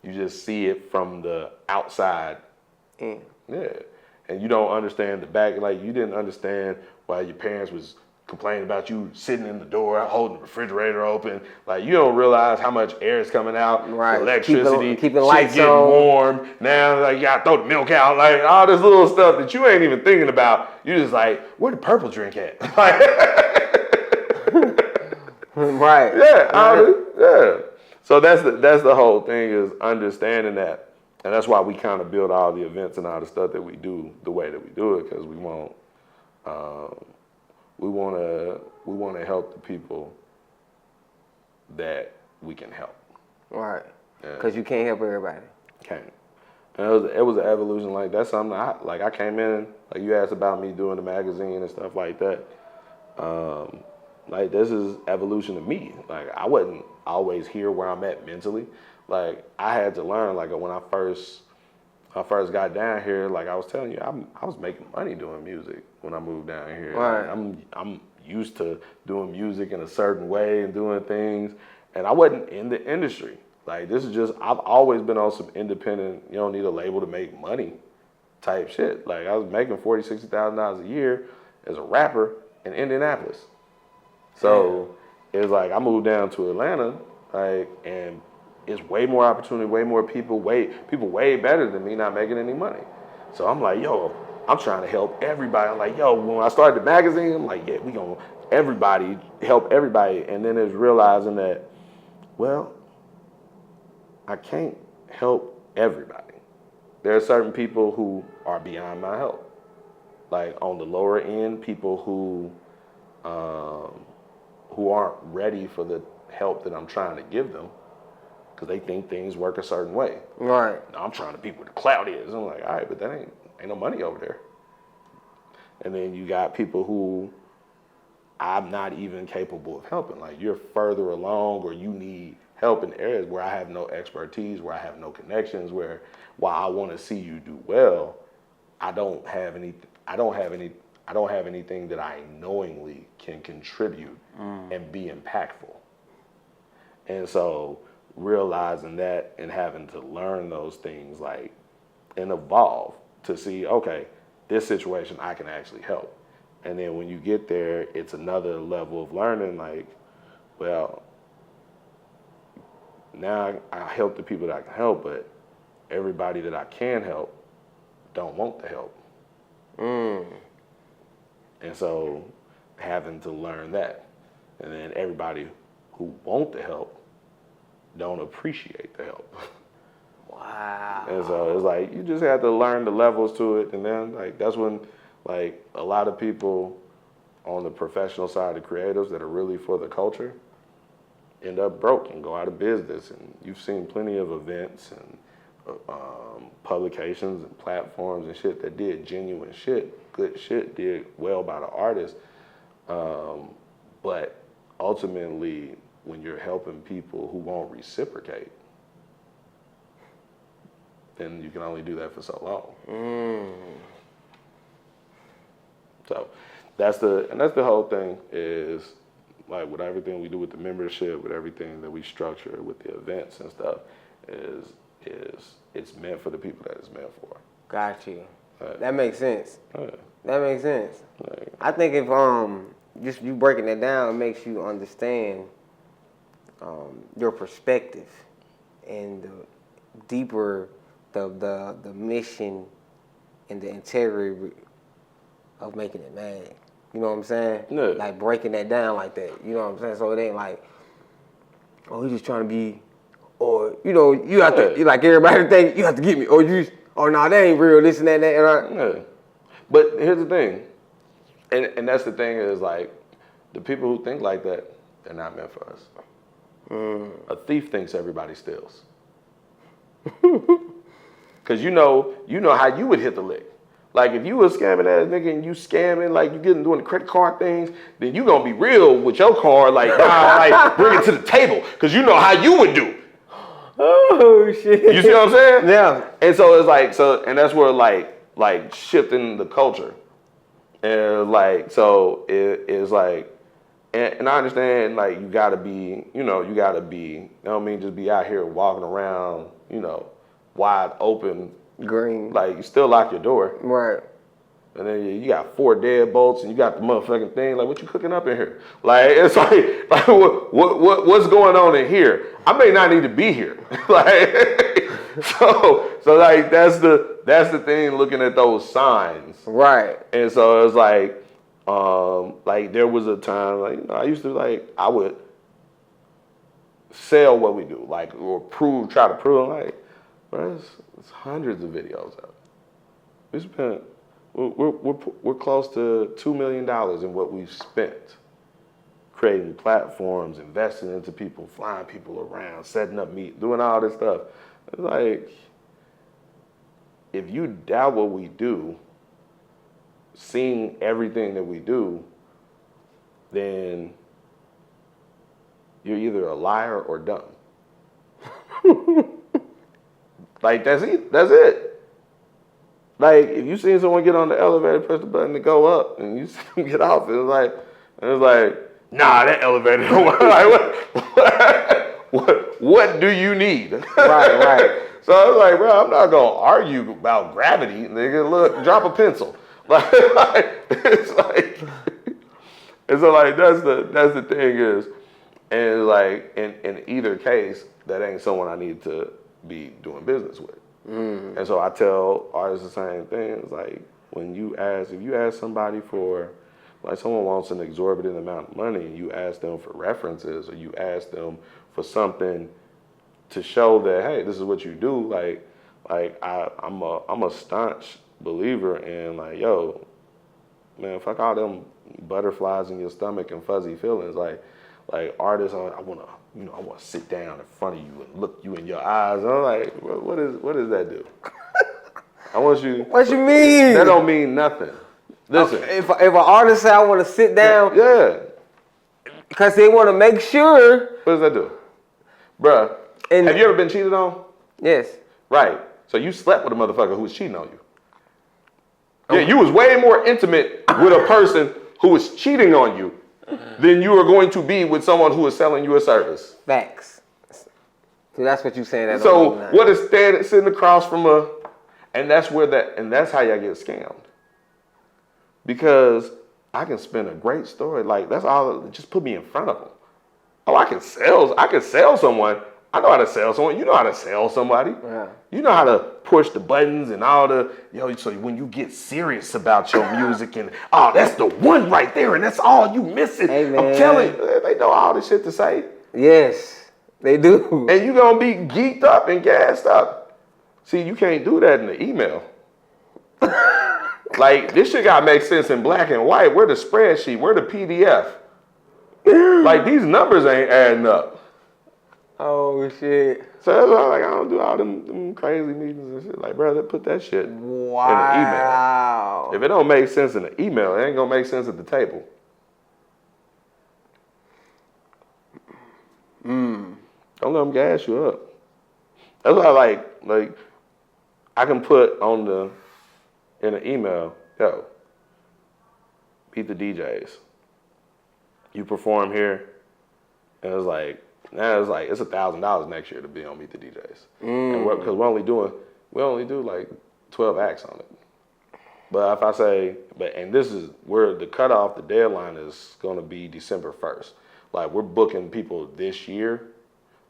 You just see it from the outside. Yeah. And you don't understand the back. Like, you didn't understand why your parents was complaining about you sitting in the door, holding the refrigerator open. Like, you don't realize how much air is coming out, right. Electricity, keeping shit lights getting on. warm. Now, like, you gotta throw the milk out. Like, all this little stuff that you ain't even thinking about. You just like, where the purple drink at? Like, right. Yeah. Yeah. So that's the whole thing, is understanding that. And that's why we kind of build all the events and all the stuff that we do the way that we do it, because we want to help the people that we can help. Right. Because you can't help everybody. Can't. And it was an evolution. Like, that's something I came in, like you asked about me doing the magazine and stuff like that. Like, this is evolution of me. Like, I wasn't always here where I'm at mentally. Like, I had to learn, like, when I first got down here, like I was telling you, I was making money doing music when I moved down here. Right. Like, I'm used to doing music in a certain way and doing things, and I wasn't in the industry. Like, this is just, I've always been on some independent, you don't need a label to make money type shit. Like, I was making $40,000, $60,000 a year as a rapper in Indianapolis. So it's like I moved down to Atlanta, like, and it's way more opportunity, way more people way better than me not making any money. So I'm like, yo, I'm trying to help everybody. I'm like, yo, when I started the magazine, I'm like, yeah, we gonna everybody help everybody. And then it's realizing that, well, I can't help everybody. There are certain people who are beyond my help. Like, on the lower end, people who aren't ready for the help that I'm trying to give them, because they think things work a certain way. Right. Now, I'm trying to be where the clout is. I'm like, all right, but that ain't no money over there. And then you got people who I'm not even capable of helping. Like, you're further along, or you need help in areas where I have no expertise, where I have no connections, where while I want to see you do well, I don't have anything that I knowingly can contribute and be impactful. And so realizing that and having to learn those things, like, and evolve to see, okay, this situation I can actually help. And then when you get there, it's another level of learning, like, well, now I help the people that I can help, but everybody that I can help don't want the help. And so having to learn that. And then everybody who want the help don't appreciate the help. Wow. And so it's like, you just have to learn the levels to it. And then, like, that's when, like, a lot of people on the professional side, the creatives that are really for the culture end up broke and go out of business. And you've seen plenty of events and publications and platforms and shit that did genuine shit, good shit, did well by the artist. But ultimately, when you're helping people who won't reciprocate, then you can only do that for so long. So that's the whole thing is like with everything we do with the membership, with everything that we structure with the events and stuff, is it's meant for the people that it's meant for. Got you. That makes sense. Yeah. That makes sense. I think if just you breaking it down makes you understand your perspective and the deeper the mission and the integrity of making it mad. You know what I'm saying? Yeah. Like breaking that down like that. You know what I'm saying? So it ain't like, oh, he's just trying to be, or you know, you have to, like everybody think you have to get me, or nah, that ain't real. This and that. Yeah. But here's the thing, and that's the thing is like, the people who think like that, they're not meant for us. A thief thinks everybody steals. Cause you know how you would hit the lick. Like if you a scamming ass nigga and you scamming, like you getting doing the credit card things, then you gonna be real with your card, like nah, like bring it to the table, cause you know how you would do. Oh shit! You see what I'm saying? Yeah. And so it's like and that's where like shifting the culture, and like so it's like, and I understand like you gotta be, I don't mean just be out here walking around, wide open. Green. Like you still lock your door. Right. And then you got 4 dead bolts and you got the motherfucking thing. Like what you cooking up in here? Like it's like what's going on in here? I may not need to be here. Like so like that's the thing looking at those signs. Right. And so it's like there was a time like I used to I would sell what we do, like or try to prove like, bro, it's hundreds of videos out. We spent we're close to $2 million in what we've spent creating platforms, investing into people, flying people around, setting up meet, doing all this stuff. It's like if you doubt what we do, seeing everything that we do, then you're either a liar or dumb. Like that's it. Like if you seen someone get on the elevator, press the button to go up, and you see them get off, it's like, nah, that elevator don't work. Like, what do you need? Right. So I was like, bro, I'm not gonna argue about gravity, nigga. Look, drop a pencil. Like it's like, and so like that's the thing is, and like in either case, that ain't someone I need to be doing business with. And so I tell artists the same thing. It's like if you ask somebody for, like someone wants an exorbitant amount of money and you ask them for references or you ask them for something to show that, hey, this is what you do, I'm a staunch believer in like, yo, man, fuck all them butterflies in your stomach and fuzzy feelings. Like artists, I want to sit down in front of you and look you in your eyes. And I'm like, what does that do? I want you. What you mean? That don't mean nothing. Listen. If an artist say I want to sit down, yeah, because they want to make sure. What does that do, bruh? Have you ever been cheated on? Yes. Right. So you slept with a motherfucker who was cheating on you. Yeah, you was way more intimate with a person who was cheating on you than you are going to be with someone who is selling you a service. Facts. So that's what you saying. So what is sitting across from and that's how y'all get scammed. Because I can spin a great story, like that's all, just put me in front of them. Oh, I can sell someone. I know how to sell someone. You know how to sell somebody. Yeah. You know how to push the buttons and all so when you get serious about your music and, oh, that's the one right there and that's all you missing. Hey, man. I'm telling you, they know all this shit to say. Yes, they do. And you gonna be geeked up and gassed up. See, you can't do that in the email. Like, this shit gotta make sense in black and white. Where the spreadsheet? Where the PDF? Like, these numbers ain't adding up. Oh shit. So that's why like I don't do all them crazy meetings and shit. Like, brother, put that shit in the email. If it don't make sense in the email, it ain't gonna make sense at the table. Don't let them gas you up. That's why like I can put in an email, yo, meet the DJs. You perform here, and it's like it's $1,000 next year to be on Meet the DJs. And because we only do like 12 acts on it. But if I say, and this is where the cutoff, the deadline is going to be December 1st. Like, we're booking people this year.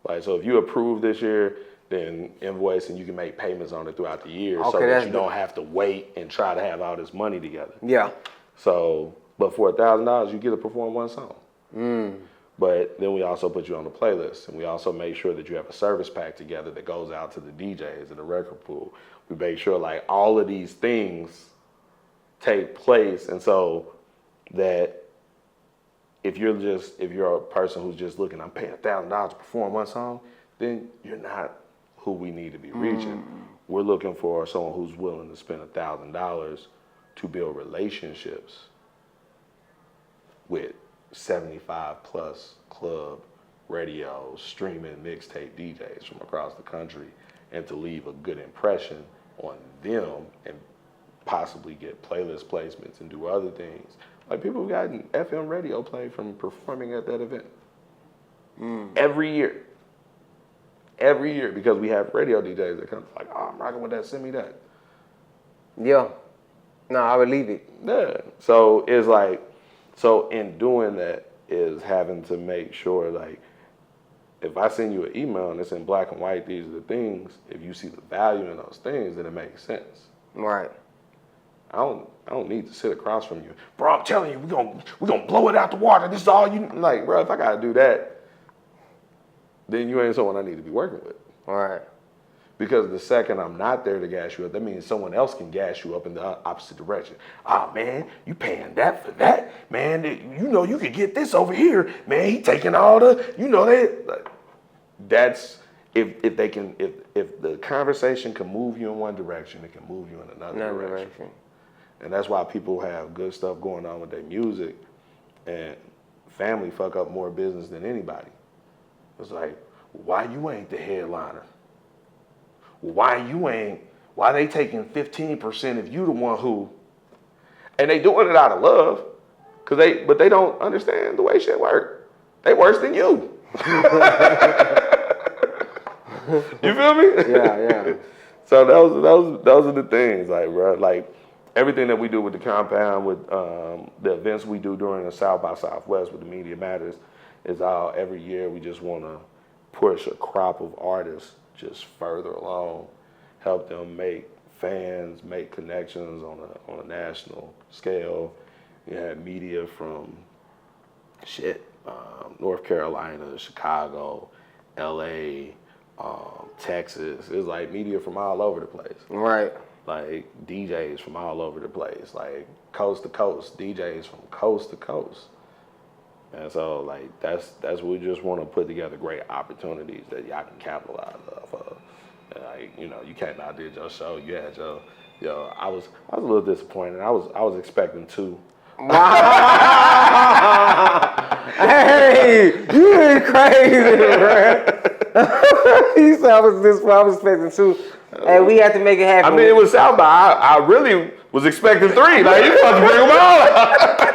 Like, so if you approve this year, then invoice and you can make payments on it throughout the year, so that you don't have to wait and try to have all this money together. Yeah. So, but for $1,000, you get to perform one song. But then we also put you on the playlist, and we also make sure that you have a service pack together that goes out to the DJs and the record pool. We make sure like all of these things take place, and so that if you're a person who's just looking, I'm paying $1,000 to perform one song, then you're not who we need to be reaching. We're looking for someone who's willing to spend $1,000 to build relationships with 75 plus club, radio, streaming, mixtape DJs from across the country, and to leave a good impression on them and possibly get playlist placements and do other things. Like, people have gotten FM radio play from performing at that event. Every year, because we have radio DJs that come like, oh, I'm rocking with that, send me that. Yeah. No, I would leave it. Yeah. So it's like, so in doing that is having to make sure, like, if I send you an email and it's in black and white, these are the things, if you see the value in those things, then it makes sense. Right. I don't need to sit across from you. Bro, I'm telling you, we're gonna blow it out the water. This is all you like, bro, if I gotta do that, then you ain't someone I need to be working with. All right. Because the second I'm not there to gas you up, that means someone else can gas you up in the opposite direction. Ah, man, you paying that for that? Man, you know you could get this over here. Man, he taking all the, you know that. Like, that's, if the conversation can move you in one direction, it can move you in another direction. And that's why people have good stuff going on with their music, and family fuck up more business than anybody. It's like, why you ain't the headliner? Why they taking 15% if you the one who, and they doing it out of love, but they don't understand the way shit work. They worse than you. You feel me? Yeah. So those are the things, like, bro, like everything that we do with the compound, with the events we do during the South by Southwest with the Media Matters, is all every year we just want to push a crop of artists just further along, help them make fans, make connections on a national scale. You had media from North Carolina, Chicago, LA, Texas. It was like media from all over the place. Right. Like DJs from all over the place, like coast to coast, DJs from coast to coast. And so, like, that's we just want to put together great opportunities that y'all can capitalize off of. And, like, you know, you came out, did your show, you had your I was a little disappointed. I was expecting 2. Hey, you ain't crazy, bro. He said I was expecting 2. Hey, we had to make it happen. I mean, it was South by. I really was expecting 3. Like, you supposed to bring them all out.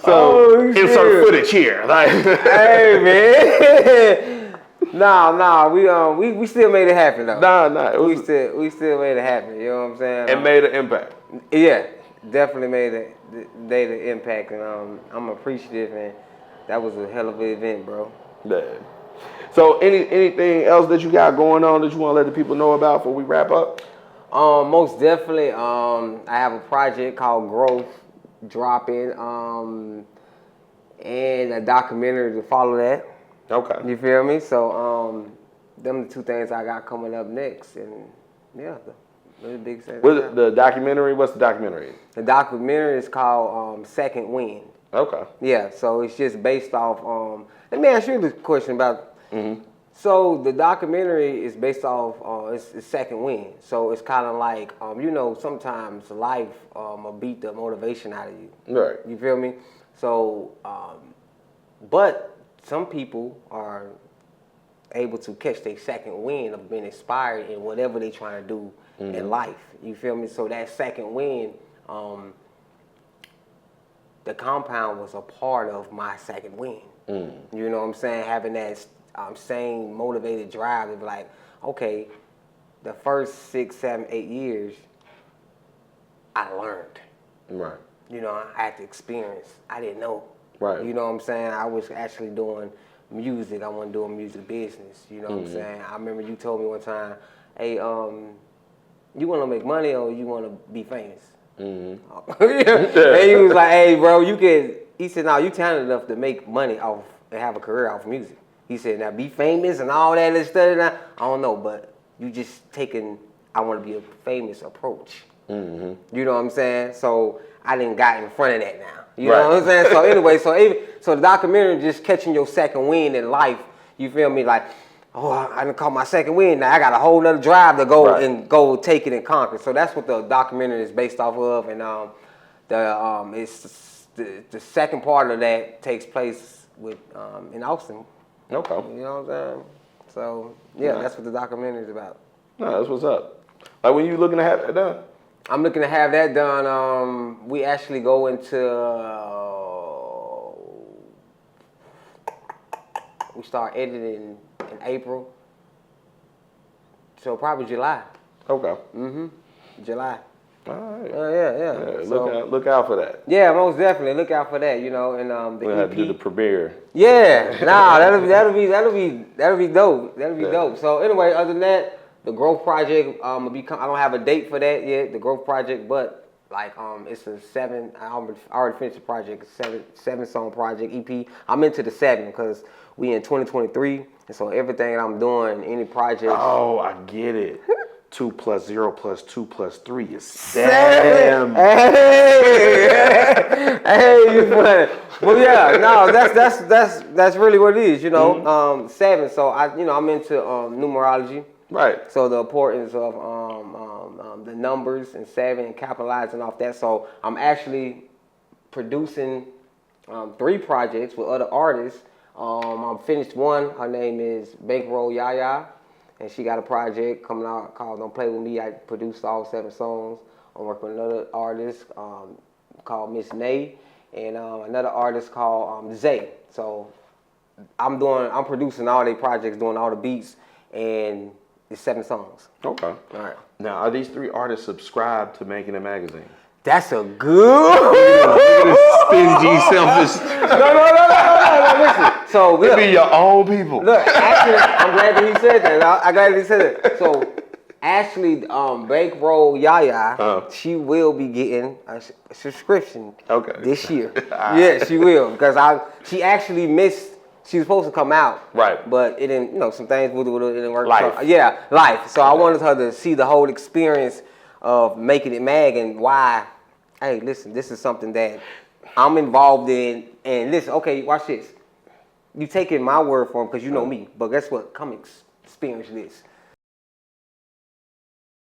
So, insert footage here. Like, hey, man. Nah, we still made it happen though. Nah. We still made it happen. You know what I'm saying? It made an impact. Yeah, definitely made an impact, and I'm appreciative, and that was a hell of an event, bro. Yeah. So, anything else that you got going on that you want to let the people know about before we wrap up? Most definitely. I have a project called Growth dropping, and a documentary to follow that. Okay. You feel me? So, them the 2 things I got coming up next, and yeah, Really big second. What's the documentary? What's the documentary? The documentary is called Second Wind. Okay. Yeah, so it's just based off. Let me ask you this question about. So the documentary is based off. It's Second Wind. So it's kind of like sometimes life will beat the motivation out of you. Right. You feel me? So, but some people are able to catch their second wind of being inspired in whatever they trying to do in life. You feel me? So that second wind, the compound was a part of my second wind. You know what I'm saying? Having that same motivated drive to be like, okay, the first 6, 7, 8 years, I learned. Right. I had to experience. I didn't know. Right. You know what I'm saying? I was actually doing music. I wasn't doing music business. You know what I'm saying? I remember you told me one time, hey, you want to make money or you want to be famous? And he was like, hey, bro, he said, no, you talented enough to make money off and have a career off music. He said, now be famous and all that and stuff. I don't know, but you just taking, I want to be a famous approach. You know what I'm saying? So I didn't got in front of that now. You know what I'm saying? So anyway, so the documentary just catching your second wind in life. You feel me? Like, oh, I done caught my second wind. Now I got a whole nother drive to go and go take it and conquer. So that's what the documentary is based off of. And it's the second part of that takes place in Austin. Okay. You know what I'm saying? So yeah, that's what the documentary is about. No, that's what's up. Like when you looking to have that done? I'm looking to have that done. We actually go into. We start editing in April, so probably July. Okay. July. All right. Yeah. So, look out for that. yeah, most definitely look out for that. And the We'll EP. have to do the premiere. Yeah, that'll be dope. That'll be dope. So anyway, other than that, the Growth Project I don't have a date for that yet. The Growth Project, but it's a 7. I already finished the project. 7-song project EP. I'm into the 7 because we in 2023, and so everything that I'm doing, any project. Oh, I get it. 2 + 0 + 2 + 3 is 7. Hey, you funny. Well, yeah, no, that's really what it is, 7. So I'm into numerology. Right. So the importance of the numbers and 7 and capitalizing off that. So I'm actually producing 3 projects with other artists. I'm finished one. Her name is Bankroll Yaya. And she got a project coming out called Don't Play With Me. I produced all 7 songs. I'm working with another artist called Miss Nay and another artist called Zay. So I'm producing all their projects, doing all the beats, and it's 7 songs. Okay. All right. Now, are these 3 artists subscribed to Making It magazine? That's a good Stingy, selfish. No. Listen. So They be your own people. Look, actually, I'm glad that he said that. I'm glad that he said that. So, actually, Bankroll Yaya, she will be getting a subscription this year. Yeah, she will because she actually missed. She was supposed to come out, right? But it didn't. Some things it didn't work. Life. So, life. So I wanted her to see the whole experience of Making It Mag and why. Hey, listen, this is something that I'm involved in. And listen, okay, watch this. You taking my word for him because you know me, but guess what? Come experience this.